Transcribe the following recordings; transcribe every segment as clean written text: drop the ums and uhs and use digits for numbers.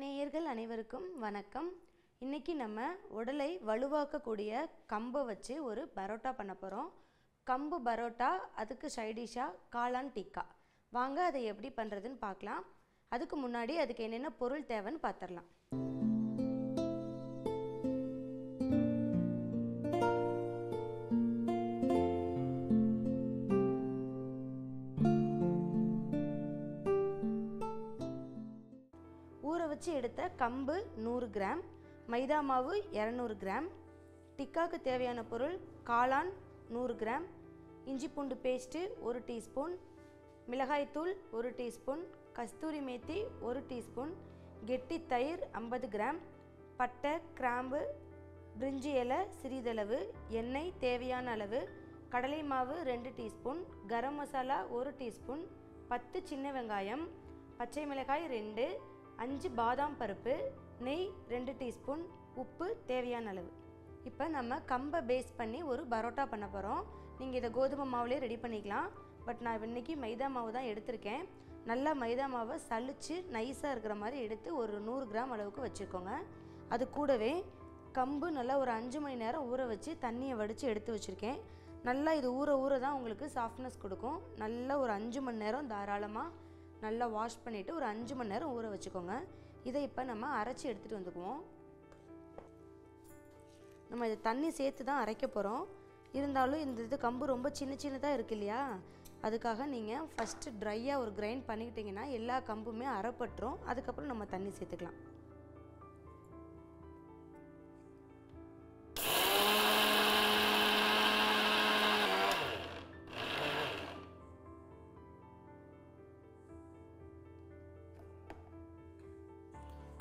நேயர்கள் அனைவருக்கும் வணக்கம். இன்னைக்கு நம்ம உடலை வலுவாக்கக்கூடிய கம்பை வச்சு ஒரு பரோட்டா பண்ண போகிறோம். கம்பு பரோட்டா, அதுக்கு சைடிஷாக காளான் டிக்கா. வாங்க அதை எப்படி பண்ணுறதுன்னு பார்க்கலாம். அதுக்கு முன்னாடி அதுக்கு என்னென்ன பொருள் தேவைன்னு பார்த்துடலாம். ஊற வச்சு எடுத்த கம்பு 100 கிராம், மைதா மாவு 200 கிராம், டிக்காவுக்கு தேவையான பொருள் காளான் 100 கிராம், இஞ்சி பூண்டு பேஸ்ட்டு 1 டீஸ்பூன், மிளகாய்த்தூள் 1 டீஸ்பூன், கஸ்தூரி மேத்தி 1 டீஸ்பூன், கெட்டி தயிர் 50 கிராம், பட்டை கிராம்பு பிரிஞ்சி இலை சிறிதளவு, எண்ணெய் தேவையான அளவு, கடலை மாவு 2 டீஸ்பூன், கரம் மசாலா 1 டீஸ்பூன், 10 சின்ன வெங்காயம், பச்சை மிளகாய் 2, 5 பாதாம் பருப்பு, நெய் 2 டீஸ்பூன், உப்பு தேவையான அளவு. இப்போ நம்ம கம்பை பேஸ் பண்ணி ஒரு பரோட்டா பண்ண போகிறோம். நீங்கள் இதை கோதுமை மாவுலேயே ரெடி பண்ணிக்கலாம். பட் நான் இன்றைக்கி மைதா மாவு தான் எடுத்திருக்கேன். நல்லா மைதா மாவை சலிச்சு நைஸாக இருக்கிற மாதிரி எடுத்து ஒரு 100 கிராம் அளவுக்கு வச்சுக்கோங்க. அது கூடவே கம்பு நல்லா ஒரு 5 மணி நேரம் ஊற வச்சு தண்ணியை வடித்து எடுத்து வச்சுருக்கேன். நல்லா இது ஊற தான் உங்களுக்கு சாஃப்ட்னஸ் கொடுக்கும். நல்லா ஒரு 5 மணி நேரம் தாராளமாக நல்லா வாஷ் பண்ணிவிட்டு ஒரு 5 மணி நேரம் ஊற வச்சுக்கோங்க. இதை இப்போ நம்ம அரைச்சி எடுத்துகிட்டு வந்துக்குவோம். நம்ம இதை தண்ணி சேர்த்து தான் அரைக்க போகிறோம். இருந்தாலும் இந்த கம்பு ரொம்ப சின்னதாக இருக்கு இல்லையா, அதுக்காக நீங்கள் ஃபஸ்ட்டு ட்ரையாக ஒரு கிரைண்ட் பண்ணிக்கிட்டிங்கன்னா எல்லா கம்புமே அரைப்பட்டுரும். அதுக்கப்புறம் நம்ம தண்ணி சேர்த்துக்கலாம்.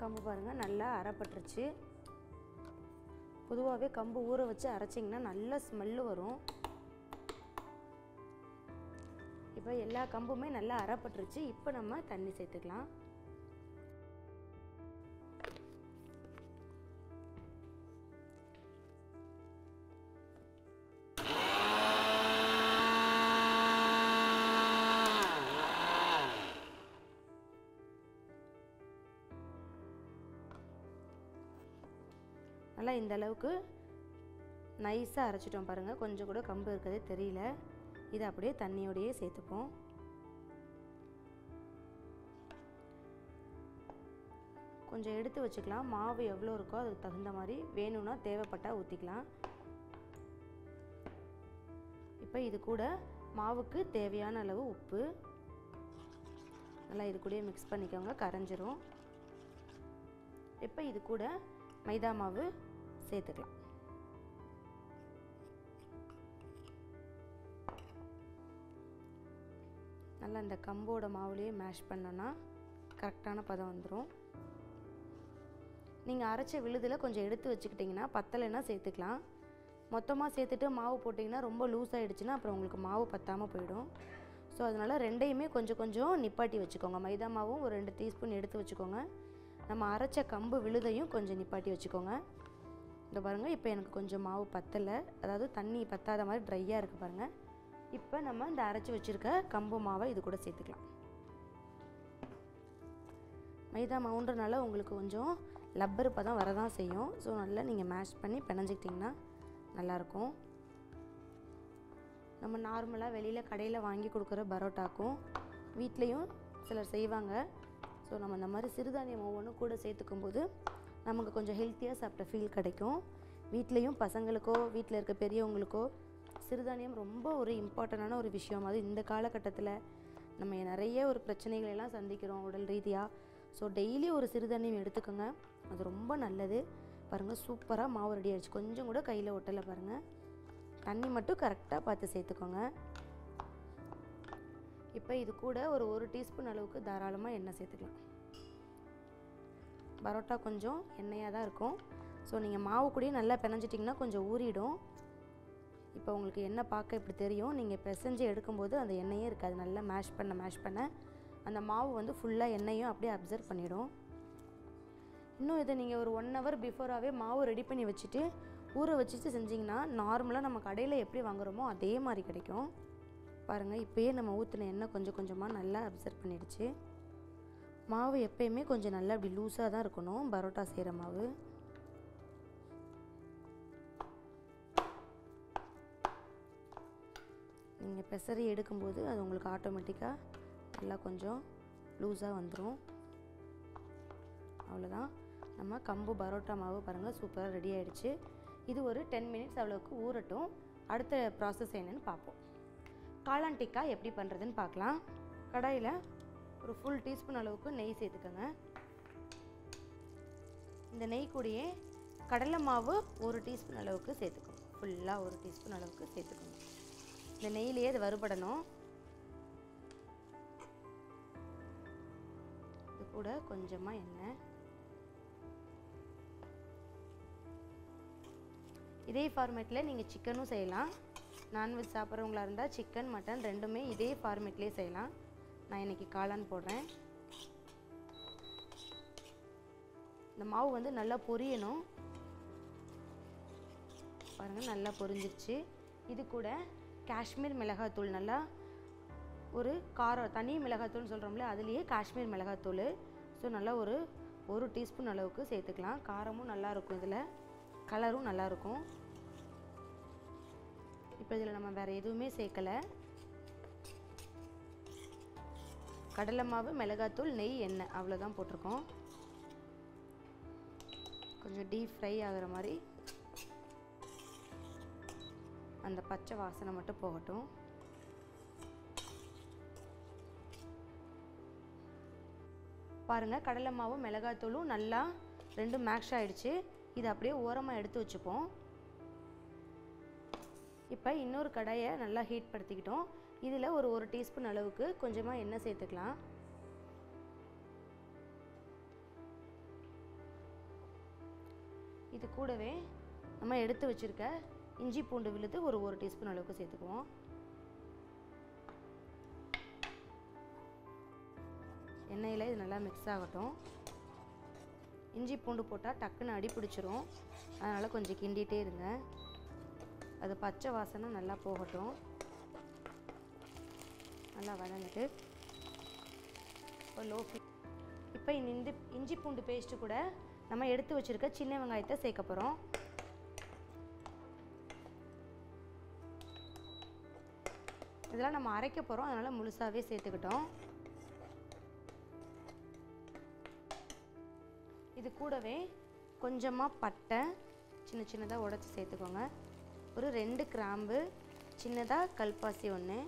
கம்பு பாருங்கள் நல்லா அரைப்பட்டுருச்சு. பொதுவாகவே கம்பு ஊற வச்சு அரைச்சிங்கன்னா நல்ல ஸ்மெல்லு வரும். இப்போ எல்லா கம்புமே நல்லா அரைப்பட்டுருச்சு. இப்போ நம்ம தண்ணி சேர்த்துக்கலாம். நல்லா இந்த அளவுக்கு நைஸாக அரைச்சிட்டோம் பாருங்கள். கொஞ்சம் கூட கம்பு இருக்கிறதே தெரியல. இதை அப்படியே தண்ணியோடையே சேர்த்துப்போம். கொஞ்சம் எடுத்து வச்சுக்கலாம். மாவு எவ்வளோ இருக்கோ அதுக்கு தகுந்த மாதிரி வேணும்னா தேவைப்பட்டால் ஊற்றிக்கலாம். இப்போ இது கூட மாவுக்கு தேவையான அளவு உப்பு நல்லா இது கூட மிக்ஸ் பண்ணிக்கோங்க, கரைஞ்சிரும். இப்போ இது கூட மைதா மாவு சேர்த்துக்கலாம். நல்லா இந்த கம்போட மாவுலேயே மேஷ் பண்ணோன்னா கரெக்டான பதம் வந்துடும். நீங்கள் அரைச்ச விழுதில் கொஞ்சம் எடுத்து வச்சுக்கிட்டிங்கன்னா பத்தலைன்னா சேர்த்துக்கலாம். மொத்தமாக சேர்த்துட்டு மாவு போட்டிங்கன்னா ரொம்ப லூஸ் ஆகிடுச்சுன்னா அப்புறம் உங்களுக்கு மாவு பத்தாமல் போயிடும். ஸோ அதனால் ரெண்டையுமே கொஞ்சம் நிப்பாட்டி வச்சுக்கோங்க. மைதா மாவும் ஒரு 2 டீஸ்பூன் எடுத்து வச்சுக்கோங்க. நம்ம அரைச்ச கம்பு விழுதையும் கொஞ்சம் நிப்பாட்டி வச்சுக்கோங்க. இந்த பாருங்கள், இப்போ எனக்கு கொஞ்சம் மாவு பத்தலை, அதாவது தண்ணி பத்தாத மாதிரி ட்ரையாக இருக்குது பாருங்கள். இப்போ நம்ம இந்த அரைச்சி வச்சுருக்க கம்பு மாவை இது கூட சேர்த்துக்கலாம். மைதா மாவுன்றனால உங்களுக்கு கொஞ்சம் லப்பர் பதம் வரதான் செய்யும். ஸோ நல்லா நீங்கள் மேஷ் பண்ணி பிணைஞ்சிக்கிட்டிங்கன்னா நல்லாயிருக்கும். நம்ம நார்மலாக வெளியில் கடையில் வாங்கி கொடுக்குற பரோட்டாக்கும் வீட்லேயும் சிலர் செய்வாங்க. ஸோ நம்ம இந்த மாதிரி சிறுதானியம் ஒவ்வொன்றும் கூட சேர்த்துக்கும் போது நமக்கு கொஞ்சம் ஹெல்த்தியாக சாப்பிட்ட ஃபீல் கிடைக்கும். வீட்லேயும் பசங்களுக்கோ வீட்டில் இருக்க பெரியவங்களுக்கோ சிறுதானியம் ரொம்ப ஒரு இம்பார்ட்டண்டான ஒரு விஷயம். அது இந்த காலகட்டத்தில் நம்ம நிறைய ஒரு பிரச்சனைகளெல்லாம் சந்திக்கிறோம் உடல் ரீதியாக. ஸோ டெய்லி ஒரு சிறுதானியம் எடுத்துக்கோங்க, அது ரொம்ப நல்லது. பாருங்கள், சூப்பராக மாவு ரெடி ஆகிடுச்சு. கொஞ்சம் கூட கையில் ஒட்டலை பாருங்கள். தண்ணி மட்டும் கரெக்டாக பார்த்து சேர்த்துக்கோங்க. இப்போ இது கூட ஒரு 1 டீஸ்பூன் அளவுக்கு தாராளமாக எண்ணெய் சேர்த்துக்கலாம். பரோட்டா கொஞ்சம் எண்ணெயாக தான் இருக்கும். ஸோ நீங்கள் மாவு கூடயே நல்லா பிணைஞ்சிட்டிங்கன்னா கொஞ்சம் ஊறிடும். இப்போ உங்களுக்கு எண்ணெய் பார்க்க இப்படி தெரியும். நீங்கள் பிசைஞ்சு எடுக்கும்போது அந்த எண்ணெயே இருக்காது. நல்லா மேஷ் பண்ண அந்த மாவு வந்து ஃபுல்லாக எண்ணெயும் அப்படியே அப்சர்வ் பண்ணிவிடும். இன்னும் இதை நீங்கள் ஒரு 1 ஹவர் பிஃபோராகவே மாவு ரெடி பண்ணி வச்சுட்டு ஊற வச்சுட்டு செஞ்சிங்கன்னா நார்மலாக நம்ம கடையில் எப்படி வாங்குகிறோமோ அதே மாதிரி கிடைக்கும். பாருங்கள், இப்போயே நம்ம ஊற்றின எண்ணெய் கொஞ்சமாக நல்லா அப்சர்வ் பண்ணிடுச்சு. மாவு எப்பயுமே கொஞ்சம் நல்லா அப்படி லூஸாக தான் இருக்கணும் பரோட்டா செய்கிற மாவு. நீங்கள் பெசரி எடுக்கும்போது அது உங்களுக்கு ஆட்டோமேட்டிக்காக நல்லா கொஞ்சம் லூஸாக வந்துடும். அவ்வளோதான், நம்ம கம்பு பரோட்டா மாவு பாருங்கள் சூப்பராக ரெடி ஆகிடுச்சு. இது ஒரு 10 மினிட்ஸ் அவ்வளோக்கு ஊறட்டும். அடுத்த ப்ராசஸ் என்னன்னு பார்ப்போம். காளான் டிக்கா எப்படி பண்ணுறதுன்னு பார்க்கலாம். கடாயில் ஒரு ஃபுல் டீஸ்பூன் அளவுக்கு நெய் சேர்த்துக்கோங்க. இந்த நெய் கூடயே கடலை மாவு 1 டீஸ்பூன் அளவுக்கு சேர்த்துக்கணும். ஃபுல்லாக 1 டீஸ்பூன் அளவுக்கு சேர்த்துக்கணும். இந்த நெய்யிலேயே அது வறுபடணும். இது கூட கொஞ்சமாக எண்ணெய். இதே ஃபார்மேட்டில் நீங்கள் சிக்கனும் செய்யலாம். நான்வெஜ் சாப்பிட்றவங்களா இருந்தால் சிக்கன் மட்டன் ரெண்டுமே இதே ஃபார்மேட்லேயே செய்யலாம். நான் இன்றைக்கி காளான் போடுறேன். இந்த மாவு வந்து நல்லா பொரியணும். பாருங்கள் நல்லா பொரிஞ்சிருச்சு. இது கூட காஷ்மீர் மிளகாத்தூள், நல்லா ஒரு காரம் தனி மிளகாத்தூள்னு சொல்கிறோம்ல அதுலேயே காஷ்மீர் மிளகாத்தூள். ஸோ நல்லா ஒரு டீஸ்பூன் அளவுக்கு சேர்த்துக்கலாம். காரமும் நல்லாயிருக்கும், இதில் கலரும் நல்லாயிருக்கும். இப்போ இதில் நம்ம வேறு எதுவுமே சேர்க்கலை. கடலை மாவு, மிளகாத்தூள், நெய், எண்ணெய் அவ்வளோதான் போட்டிருக்கோம். கொஞ்சம் டீப் ஃப்ரை ஆகிற மாதிரி அந்த பச்சை வாசனை மட்டும் போகட்டும். பாருங்கள் கடலை மாவும் மிளகாத்தூளும் நல்லா ரெண்டும் மேக்ஷ் ஆகிடுச்சு. இது அப்படியே ஓரமாக எடுத்து வச்சுப்போம். இப்போ இன்னொரு கடாயை நல்லா ஹீட் படுத்திக்கிட்டோம். இதில் ஒரு டீஸ்பூன் அளவுக்கு கொஞ்சமாக எண்ணெய் சேர்த்துக்கலாம். இது கூடவே நம்ம எடுத்து வச்சுருக்க இஞ்சி பூண்டு விழுது ஒரு டீஸ்பூன் அளவுக்கு சேர்த்துக்குவோம். எண்ணெயில் இது நல்லா மிக்ஸ் ஆகட்டும். இஞ்சி பூண்டு போட்டால் டக்குன்னு அடி பிடிச்சிரும், அதனால் கொஞ்சம் கிண்டிகிட்டே இருங்க. அது பச்சை வாசனை நல்லா போகட்டும். நல்லா வதங்கிட்டு இப்போ இந்த இஞ்சி பூண்டு பேஸ்ட்டு கூட நம்ம எடுத்து வச்சுருக்க சின்ன வெங்காயத்தை சேர்க்க போகிறோம். இதெல்லாம் நம்ம அரைக்க போகிறோம், அதனால் முழுசாகவே சேர்த்துக்கிட்டோம். இது கூடவே கொஞ்சமாக பட்டை சின்ன சின்னதாக உடைச்சி சேர்த்துக்கோங்க. ஒரு 2 கிராம்பு, சின்னதாக கல்பாசி 1.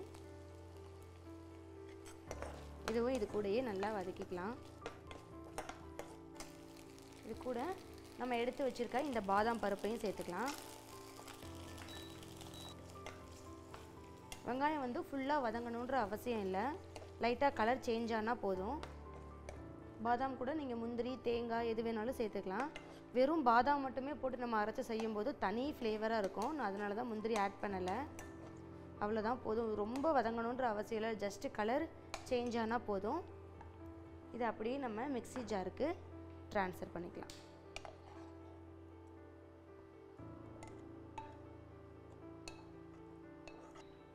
இதுவும் இது கூடயே நல்லா வதக்கிக்கலாம். இது கூட நம்ம எடுத்து வச்சுருக்க இந்த பாதாம் பருப்பையும் சேர்த்துக்கலாம். வெங்காயம் வந்து ஃபுல்லாக வதங்கணுன்ற அவசியம் இல்லை, லைட்டாக கலர் சேஞ்ச் ஆனால் போதும். பாதாம் கூட நீங்கள் முந்திரி, தேங்காய் எது வேணாலும் சேர்த்துக்கலாம். வெறும் பாதாம் மட்டுமே போட்டு நம்ம அரைச்சி செய்யும்போது தனி ஃப்ளேவராக இருக்கும். நான் அதனால தான் முந்திரி ஆட் பண்ணலை. அவ்வளோதான், போதும். ரொம்ப வதங்கணுன்ற அவசியம் இல்லை, ஜஸ்ட்டு கலர் சேஞ்ச் ஆனால் போதும். இதை அப்படியே நம்ம மிக்ஸி ஜாருக்கு ட்ரான்ஸ்ஃபர் பண்ணிக்கலாம்.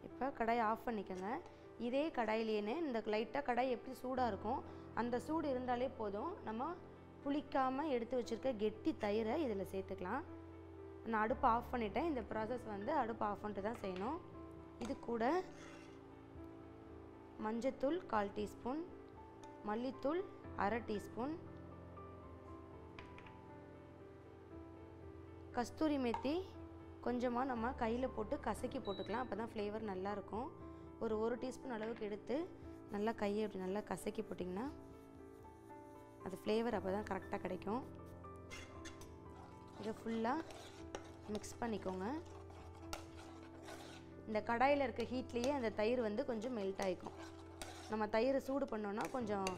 இப்போ கடாயை ஆஃப் பண்ணிக்கோங்க. இதே கடாயிலேயே இந்த லைட்டாக கடாய் எப்படி சூடாக இருக்கும் அந்த சூடு இருந்தாலே போதும். நம்ம புளிக்காமல் எடுத்து வச்சுருக்க கெட்டி தயிரை இதில் சேர்த்துக்கலாம். நான் அடுப்பு ஆஃப் பண்ணிட்டேன். இந்த ப்ராசஸ் வந்து அடுப்பு ஆஃப் பண்ணிட்டு தான் செய்யணும். இது கூட மஞ்சத்தூள் 1/4 டீஸ்பூன், மல்லித்தூள் 1/2 டீஸ்பூன், கஸ்தூரி மேத்தி கொஞ்சமாக நம்ம கையில் போட்டு கசக்கி போட்டுக்கலாம். அப்போ தான் ஃப்ளேவர் நல்லாயிருக்கும். ஒரு டீஸ்பூன் அளவுக்கு எடுத்து நல்லா கையை அப்படி நல்லா கசக்கி போட்டிங்கன்னா அது ஃப்ளேவர் அப்போ தான் கரெக்டாக கிடைக்கும். இதை ஃபுல்லாக மிக்ஸ் பண்ணிக்கோங்க. இந்த கடாயில் இருக்க ஹீட்லேயே அந்த தயிர் வந்து கொஞ்சம் மெல்ட் ஆகிக்கும். நம்ம தயிர் சூடு பண்ணோன்னா கொஞ்சம்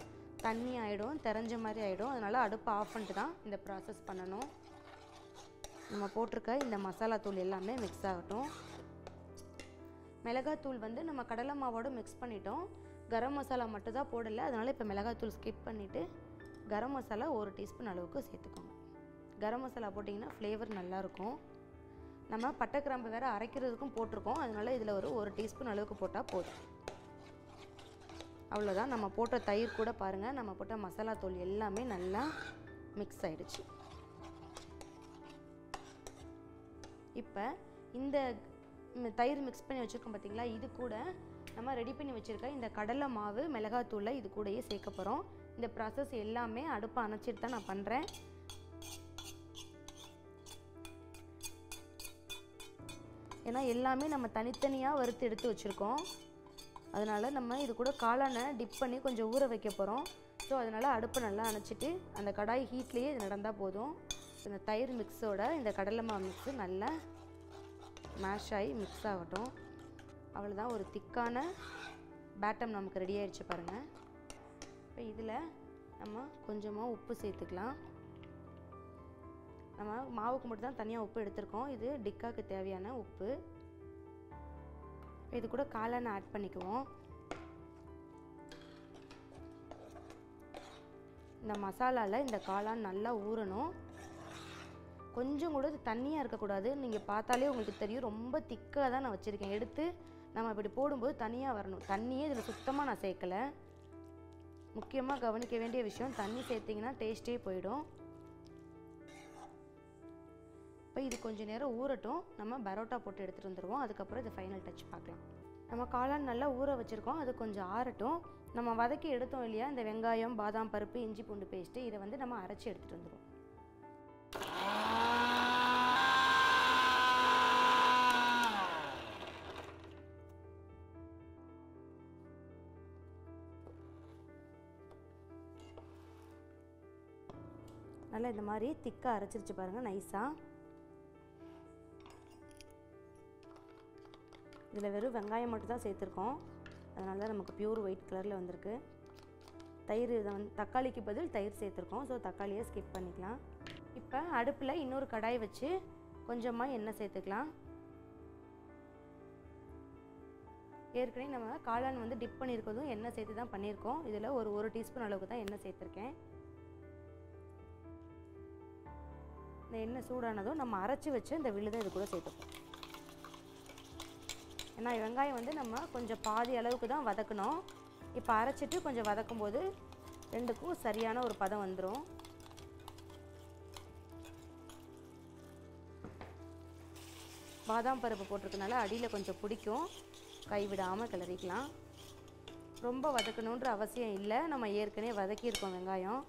தண்ணி ஆகிடும், தெரிஞ்ச மாதிரி ஆகிடும். அதனால் அடுப்பை ஆஃப் பண்ணிட்டு தான் இந்த ப்ராசஸ் பண்ணணும். நம்ம போட்டிருக்க இந்த மசாலா தூள் எல்லாமே மிக்ஸ் ஆகட்டும். மிளகாத்தூள் வந்து நம்ம கடலை மாவோடு மிக்ஸ் பண்ணிட்டோம். கரம் மசாலா மட்டும் தான் போடலை, அதனால் இப்போ மிளகாத்தூள் ஸ்கிப் பண்ணிவிட்டு கரம் மசாலா 1 டீஸ்பூன் அளவுக்கு சேர்த்துக்கோங்க. கரம் மசாலா போட்டிங்கன்னா ஃப்ளேவர் நல்லாயிருக்கும். நம்ம பட்டை கிராம்பு வேறு அரைக்கிறதுக்கும் போட்டிருக்கோம், அதனால் இதில் ஒரு டீஸ்பூன் அளவுக்கு போட்டால் போதும். அவ்வளோதான். நம்ம போட்ட தயிர் கூட பாருங்கள், நம்ம போட்ட மசாலா தூள் எல்லாமே நல்லா மிக்ஸ் ஆகிடுச்சு. இப்போ இந்த தயிர் மிக்ஸ் பண்ணி வச்சுருக்கோம் பார்த்திங்களா, இது கூட நம்ம ரெடி பண்ணி வச்சுருக்க இந்த கடலை மாவு மிளகாத்தூளை இது கூடயே சேர்க்க போகிறோம். இந்த ப்ராசஸ் எல்லாமே அடுப்பை அணைச்சிட்டு தான் நான் பண்ணுறேன். ஏன்னா எல்லாமே நம்ம தனித்தனியாக வறுத்து எடுத்து வச்சுருக்கோம். அதனால் நம்ம இது கூட காளானை டிப் பண்ணி கொஞ்சம் ஊற வைக்க போகிறோம். ஸோ அதனால் அடுப்பை நல்லா அணைச்சிட்டு அந்த கடாய் ஹீட்லேயே இது நடந்தால் போதும். இந்த தயிர் மிக்ஸோட இந்த கடலை மாவு மிக்ஸு நல்லா மேஷ் ஆகி மிக்ஸ் ஆகட்டும். அவ்வளோதான், ஒரு திக்கான பேட்டம் நமக்கு ரெடி ஆகிடுச்சு பாருங்கள். இப்போ இதில் நம்ம கொஞ்சமாக உப்பு சேர்த்துக்கலாம். நம்ம மாவுக்கு மட்டும் தான் தனியாக உப்பு எடுத்துருக்கோம். இது டிக்காவுக்கு தேவையான உப்பு. இது கூட காளானை ஆட் பண்ணிக்குவோம். இந்த மசாலாவில் இந்த காளான் நல்லா ஊறணும். கொஞ்சம் கூட தண்ணியாக இருக்கக்கூடாது. நீங்கள் பார்த்தாலே உங்களுக்கு தெரியும், ரொம்ப திக்காக தான் நான் வச்சுருக்கேன். எடுத்து நம்ம இப்படி போடும்போது தனியாக வரணும். தண்ணியே இதில் சுத்தமாக நான் சேர்க்கலை. முக்கியமாக கவனிக்க வேண்டிய விஷயம், தண்ணி சேர்த்திங்கன்னா டேஸ்ட்டே போயிடும். இப்போ இது கொஞ்சம் நேரம் ஊறட்டும். நம்ம பரோட்டா போட்டு எடுத்துகிட்டு வந்துடுவோம். அதுக்கப்புறம் இது ஃபைனல் டச் பார்க்கலாம். நம்ம காளான் நல்லா ஊற வச்சுருக்கோம். அது கொஞ்சம் ஆறட்டும். நம்ம வதக்கி எடுத்தோம் இல்லையா, இந்த வெங்காயம், பாதாம் பருப்பு, இஞ்சி பூண்டு பேஸ்ட்டு, இதை வந்து நம்ம அரைச்சி எடுத்துகிட்டு வந்துடுவோம். நல்லா இந்த மாதிரி திக்காக அரைச்சிருச்சு பாருங்கள், நைஸாக. இதில் வெறும் வெங்காயம் மட்டும் தான் சேர்த்துருக்கோம். அதனால தான் நமக்கு பியூர் ஒயிட் கலரில் வந்திருக்கு. தயிர் இதை வந்து தக்காளிக்கு பதில் தயிர் சேர்த்துருக்கோம். ஸோ தக்காளியை ஸ்கிப் பண்ணிக்கலாம். இப்போ அடுப்பில் இன்னொரு கடாய் வச்சு கொஞ்சமாக எண்ணெய் சேர்த்துக்கலாம். ஏற்கனவே நம்ம காளான் வந்து டிப் பண்ணியிருக்கிறதும் எண்ணெய் சேர்த்து தான் பண்ணியிருக்கோம். இதில் ஒரு டீஸ்பூன் அளவுக்கு தான் எண்ணெய் சேர்த்துருக்கேன். இந்த எண்ணெய் சூடானதும் நம்ம அரைச்சி வச்சு இந்த விழுதை இது கூட சேர்த்துப்போம். ஏன்னா வெங்காயம் வந்து நம்ம கொஞ்சம் பாதி அளவுக்கு தான் வதக்கணும். இப்போ அரைச்சிட்டு கொஞ்சம் வதக்கும் போது ரெண்டுக்கும் சரியான ஒரு பதம் வந்துடும். பாதாம் பருப்பு போட்டிருக்கனால அடியில் கொஞ்சம் பிடிக்கும். கைவிடாமல் கிளறிக்கலாம். ரொம்ப வதக்கணுன்ற அவசியம் இல்லை. நம்ம ஏற்கனவே வதக்கியிருக்கோம் வெங்காயம்.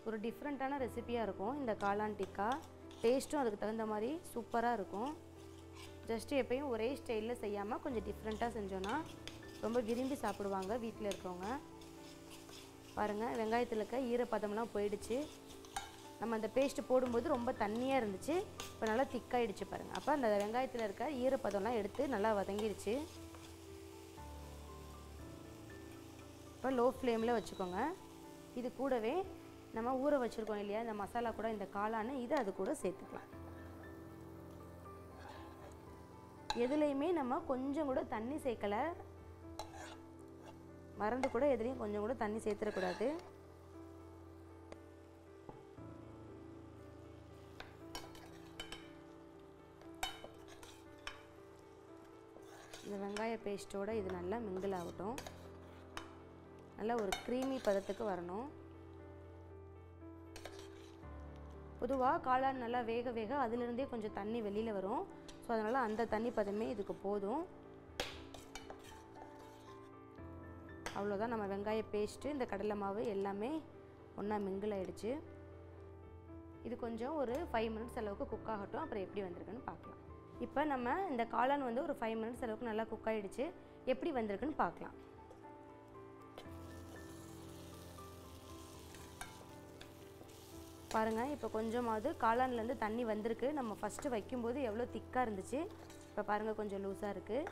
ஒரு டிஃப்ரெண்ட்டான ரெசிபியாக இருக்கும் இந்த காளான் டிக்கா. டேஸ்ட்டும் அதுக்கு தகுந்த மாதிரி சூப்பராக இருக்கும். ஜஸ்ட்டு எப்பயும் ஒரே ஸ்டைலில் செய்யாமல் கொஞ்சம் டிஃப்ரெண்ட்டாக செஞ்சோன்னா ரொம்ப விரும்பி சாப்பிடுவாங்க வீட்டில் இருக்கவங்க. பாருங்கள், வெங்காயத்தில் இருக்க ஈரப்பதம்லாம் போயிடுச்சு. நம்ம அந்த பேஸ்ட்டு போடும்போது ரொம்ப தண்ணியாக இருந்துச்சு. இப்போ நல்லா திக்காயிடுச்சு பாருங்கள். அப்போ அந்த வெங்காயத்தில் இருக்க ஈரப்பதம்லாம் எடுத்து நல்லா வதங்கிடுச்சு. இப்போ லோ ஃப்ளேமில் வச்சுக்கோங்க. இது கூடவே நம்ம ஊற வச்சுருக்கோம் இல்லையா, இந்த மசாலா கூட இந்த காளானை இதை அது கூட சேர்த்துக்கலாம். எதுலேயுமே நம்ம கொஞ்சம் கூட தண்ணி சேர்க்கலை. மறந்து கூட எதுலேயும் கொஞ்சம் கூட தண்ணி சேர்த்துடக்கூடாது. இந்த வெங்காய பேஸ்ட்டோடு இது நல்லா மிங்கிள் ஆகட்டும். நல்லா ஒரு க்ரீமி பதத்துக்கு வரணும். பொதுவாக காளான் நல்லா வேக வேக அதிலிருந்தே கொஞ்சம் தண்ணி வெளியில் வரும். ஸோ அதனால் அந்த தண்ணி பதமே இதுக்கு போதும். அவ்வளோதான், நம்ம வெங்காய பேஸ்ட்டு, இந்த கடலை மாவு எல்லாமே ஒன்றா மிங்கிள் ஆகிடுச்சு. இது கொஞ்சம் ஒரு 5 மினிட்ஸ் அளவுக்கு குக் ஆகட்டும். அப்புறம் எப்படி வந்திருக்குன்னு பார்க்கலாம். இப்போ நம்ம இந்த காளான் வந்து ஒரு 5 மினிட்ஸ் அளவுக்கு நல்லா குக் ஆகிடுச்சு. எப்படி வந்திருக்குன்னு பார்க்கலாம். பாருங்கள், இப்போ கொஞ்சமாவது காளான்லேருந்து தண்ணி வந்திருக்கு. நம்ம ஃபஸ்ட்டு வைக்கும்போது எவ்வளோ திக்காக இருந்துச்சு. இப்போ பாருங்கள், கொஞ்சம் லூஸாக இருக்குது.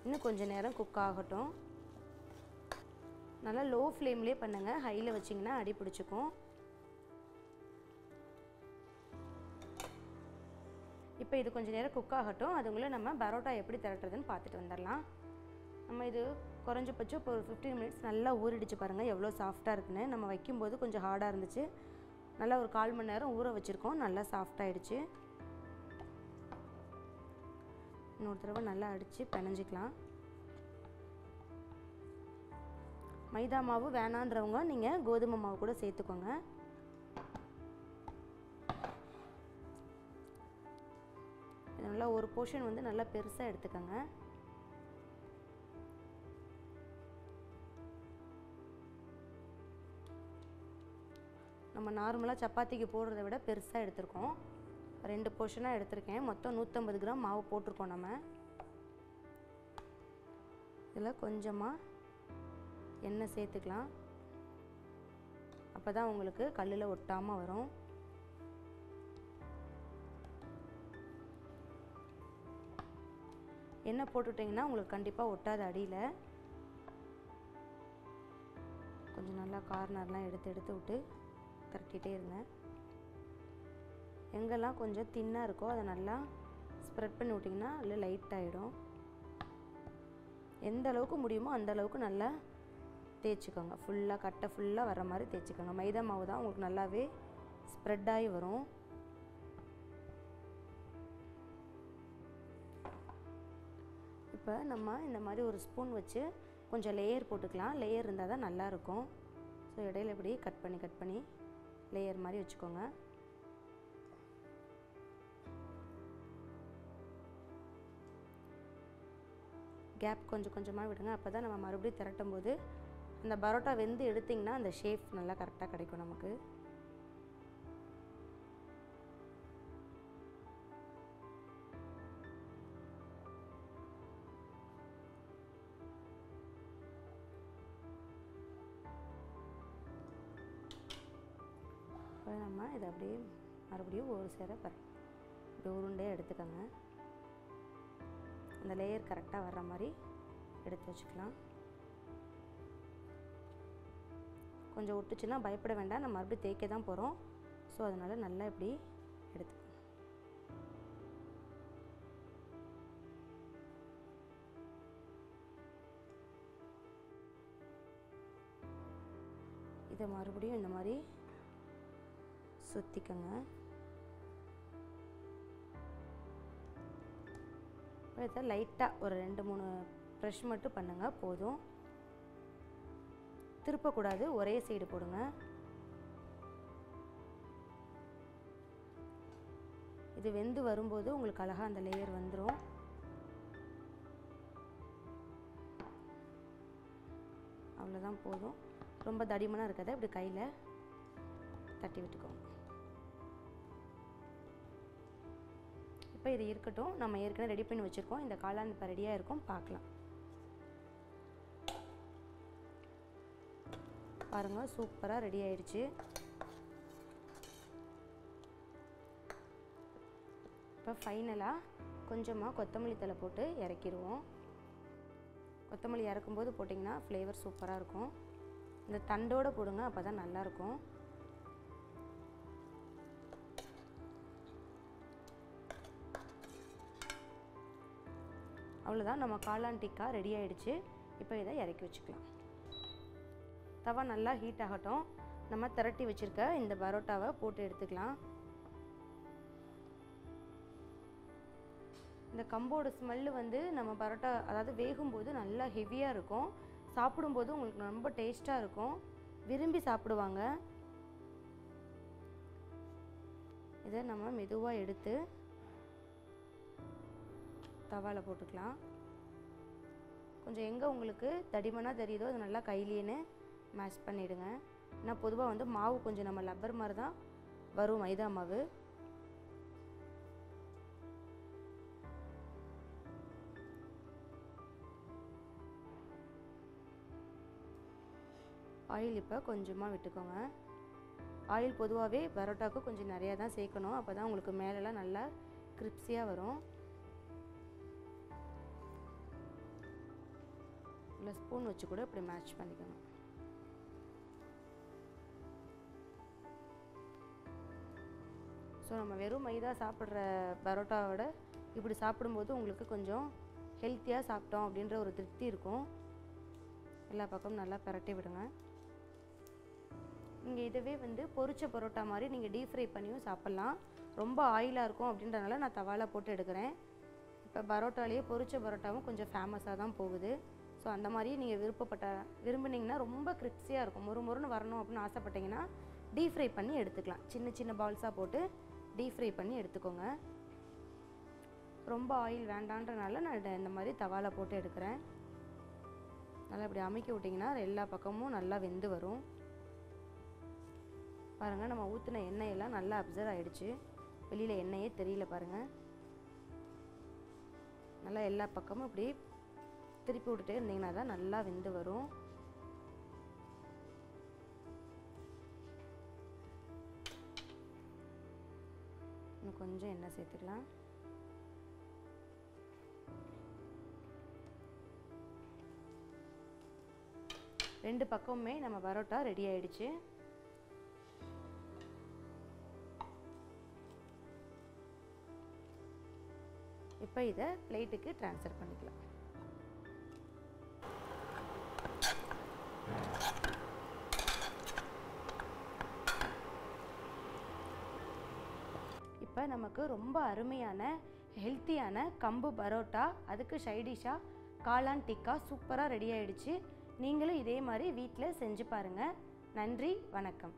இன்னும் கொஞ்சம் நேரம் குக் ஆகட்டும். நல்லா லோ ஃப்ளேம்லேயே பண்ணுங்கள். ஹையில் வச்சிங்கன்னா அடி பிடிச்சிக்கும். இப்போ இது கொஞ்சம் நேரம் குக் ஆகட்டும். அதுக்குள்ளே நம்ம பரோட்டா எப்படி திரட்டுறதுன்னு பார்த்துட்டு வந்துடலாம். நம்ம இது குறைஞ்சபட்சம் இப்போ ஒரு 15 மினிட்ஸ் நல்லா ஊறிடுச்சு. பாருங்கள் எவ்வளோ சாஃப்டாக இருக்குன்னு. நம்ம வைக்கும்போது கொஞ்சம் ஹார்டாக இருந்துச்சு. நல்லா ஒரு 1/4 மணி நேரம் ஊற வச்சுருக்கோம். நல்லா சாஃப்டாகிடுச்சு. இன்னொரு தடவை நல்லா அடித்து பிணைஞ்சிக்கலாம். மைதா மாவு வேணான்றவங்க நீங்கள் கோதுமை மாவு கூட சேர்த்துக்கோங்க. நல்லா ஒரு போர்ஷன் வந்து நல்லா பெருசாக எடுத்துக்கோங்க. நம்ம நார்மலாக சப்பாத்திக்கு போடுறத விட பெருசாக எடுத்துருக்கோம். 2 போர்ஷனாக எடுத்திருக்கேன். மொத்தம் 150 கிராம் மாவு போட்டிருக்கோம். நம்ம இதில் கொஞ்சமாக எண்ணெய் சேர்த்துக்கலாம். அப்போ தான் உங்களுக்கு கல்லில் ஒட்டாமல் வரும். எண்ணெய் போட்டுட்டிங்கன்னா உங்களுக்கு கண்டிப்பாக ஒட்டாத அடியில். கொஞ்சம் நல்லா கார்னர்லாம் எடுத்து விட்டு தட்டிகிட்டே இருங்க. எங்கெல்லாம் கொஞ்சம் தின்னாக இருக்கோ அதை நல்லா ஸ்ப்ரெட் பண்ணி விட்டிங்கன்னா அதில் லைட் ஆகிடும். எந்த அளவுக்கு முடியுமோ அந்த அளவுக்கு நல்லா தேய்ச்சிக்கோங்க. ஃபுல்லாக கட்டை ஃபுல்லாக வர மாதிரி தேய்ச்சிக்கோங்க. மைதா மாவு தான் உங்களுக்கு நல்லாவே ஸ்ப்ரெட் ஆகி வரும். இப்போ நம்ம இந்த மாதிரி ஒரு ஸ்பூன் வச்சு கொஞ்சம் லேயர் போட்டுக்கலாம். லேயர் இருந்தால் தான் நல்லாயிருக்கும். ஸோ இடையில இப்படி கட் பண்ணி லேயர் மாதிரி வச்சுக்கோங்க. கேப் கொஞ்சம் கொஞ்சமாக விடுங்க. அப்போ தான் நம்ம மறுபடியும் திரட்டும் போது அந்த பரோட்டா வெந்து எடுத்திங்கன்னா அந்த ஷேப் நல்லா கரெக்டாக கிடைக்கும் நமக்கு. நம்ம இதை அப்படியே மறுபடியும் ஒரு சேர இப்படி உருண்டையாக எடுத்துக்கோங்க. அந்த லேயர் கரெக்டாக வர்ற மாதிரி எடுத்து வச்சுக்கலாம். கொஞ்சம் ஒட்டுச்சுன்னா பயப்பட வேண்டாம், நம்ம மறுபடியும் தேய்க்க தான் போகிறோம். ஸோ அதனால் நல்லா இப்படி எடுத்துக்கோங்க. இதை மறுபடியும் இந்த மாதிரி சுற்றிக்கோங்க. இதை லைட்டாக ஒரு 2-3 ப்ரெஷ் மட்டும் பண்ணுங்கள், போதும். திருப்பக்கூடாது, ஒரே சைடு போடுங்க. இது வெந்து வரும்போது உங்களுக்கு அழகாக அந்த லேயர் வந்துடும். அவ்வளோதான், போதும். ரொம்ப தடிமனாக இருக்காது, இப்படி கையில் தட்டி விட்டுக்கோங்க. இப்போ இது இருக்கட்டும். நம்ம ஏற்கனவே ரெடி பண்ணி வச்சுருக்கோம். இந்த காளான் இப்போ ரெடியாக இருக்கும், பார்க்கலாம். பாருங்கள், சூப்பராக ரெடி ஆயிடுச்சு. இப்போ ஃபைனலாக கொஞ்சமாக கொத்தமல்லி தழை போட்டு இறக்கிடுவோம். கொத்தமல்லி இறக்கும்போது போட்டிங்கன்னா ஃப்ளேவர் சூப்பராக இருக்கும். இந்த தண்டோடு போடுங்க, அப்போ தான் நல்லாயிருக்கும். அவ்வளோதான், நம்ம காளான் டிக்கா ரெடி ஆகிடுச்சு. இப்போ இதை இறக்கி வச்சுக்கலாம். தவா நல்லா ஹீட் ஆகட்டும். நம்ம திரட்டி வச்சுருக்க இந்த பரோட்டாவை போட்டு எடுத்துக்கலாம். இந்த கம்போட ஸ்மெல்லு வந்து நம்ம பரோட்டா அதாவது வேகும்போது நல்லா ஹெவியாக இருக்கும். சாப்பிடும்போது உங்களுக்கு ரொம்ப டேஸ்ட்டாக இருக்கும், விரும்பி சாப்பிடுவாங்க. இதை நம்ம மெதுவாக எடுத்து தவாவில் போட்டுக்கலாம். கொஞ்சம் எங்கே உங்களுக்கு தடிமனாக தெரியுதோ அது நல்லா கையிலேன்னு மேஷ் பண்ணிவிடுங்க. ஏன்னா பொதுவாக வந்து மாவு கொஞ்சம் நம்ம லப்பர் மாதிரி தான் வரும், மைதா மாவு. ஆயில் இப்போ கொஞ்சமாக விட்டுக்கோங்க. ஆயில் பொதுவாகவே பரோட்டாவுக்கு கொஞ்சம் நிறையா தான் சேர்க்கணும், அப்போ தான் உங்களுக்கு மேலெலாம் நல்லா கிரிப்ஸியாக வரும். இல்லை ஸ்பூன் வச்சு கூட இப்படி மேட்ச் பண்ணிக்கணும். ஸோ நம்ம வெறும் மைதா சாப்பிட்ற பரோட்டாவோட இப்படி சாப்பிடும்போது உங்களுக்கு கொஞ்சம் ஹெல்த்தியாக சாப்பிட்டோம் அப்படின்ற ஒரு திருப்தி இருக்கும். எல்லா பக்கமும் நல்லா பரட்டி விடுங்க. நீங்கள் இதுவே வந்து பொரிச்ச பரோட்டா மாதிரி நீங்கள் டீப் ஃப்ரை பண்ணியும் சாப்பிட்லாம். ரொம்ப ஆயிலாக இருக்கும் அப்படின்றனால நான் தவாவில் போட்டு எடுக்கிறேன். இப்போ பரோட்டாலேயே பொரிச்ச பரோட்டாவும் கொஞ்சம் ஃபேமஸாக தான் போகுது. ஸோ அந்த மாதிரி நீங்கள் விரும்புனீங்கன்னா ரொம்ப கிரிப்ஸியாக இருக்கும். மொறுன்னு வரணும் அப்படின்னு ஆசைப்பட்டீங்கன்னா டீப் ஃப்ரை பண்ணி எடுத்துக்கலாம். சின்ன சின்ன பால்ஸாக போட்டு டீப் ஃப்ரை பண்ணி எடுத்துக்கோங்க. ரொம்ப ஆயில் வேண்டான்றனால நான் இந்த மாதிரி தவாவில் போட்டு எடுக்கிறேன். நல்லா இப்படி அமுக்கி விட்டிங்கன்னா எல்லா பக்கமும் நல்லா வெந்து வரும். பாருங்கள், நம்ம ஊற்றின எண்ணெயெல்லாம் நல்லா அப்சர்வ் ஆகிடுச்சு. வெளியில் எண்ணெயே தெரியல பாருங்கள். நல்லா எல்லா பக்கமும் இப்படி திருப்பி விட்டுட்டே இருந்தீங்கன்னா தான் நல்லா வெந்து வரும். இன்னும் கொஞ்சம் எண்ணெய் சேர்த்துக்கலாம். ரெண்டு பக்கமுமே நம்ம பரோட்டா ரெடி ஆயிடுச்சு. இப்போ இதை பிளேட்டுக்கு ட்ரான்ஸ்ஃபர் பண்ணிக்கலாம். இப்போ நமக்கு ரொம்ப அருமையான ஹெல்த்தியான கம்பு பரோட்டா, அதுக்கு சைடிஷாக காளான் டிக்கா சூப்பராக ரெடி ஆயிடுச்சு. நீங்களும் இதே மாதிரி வீட்டில் செஞ்சு பாருங்கள். நன்றி, வணக்கம்.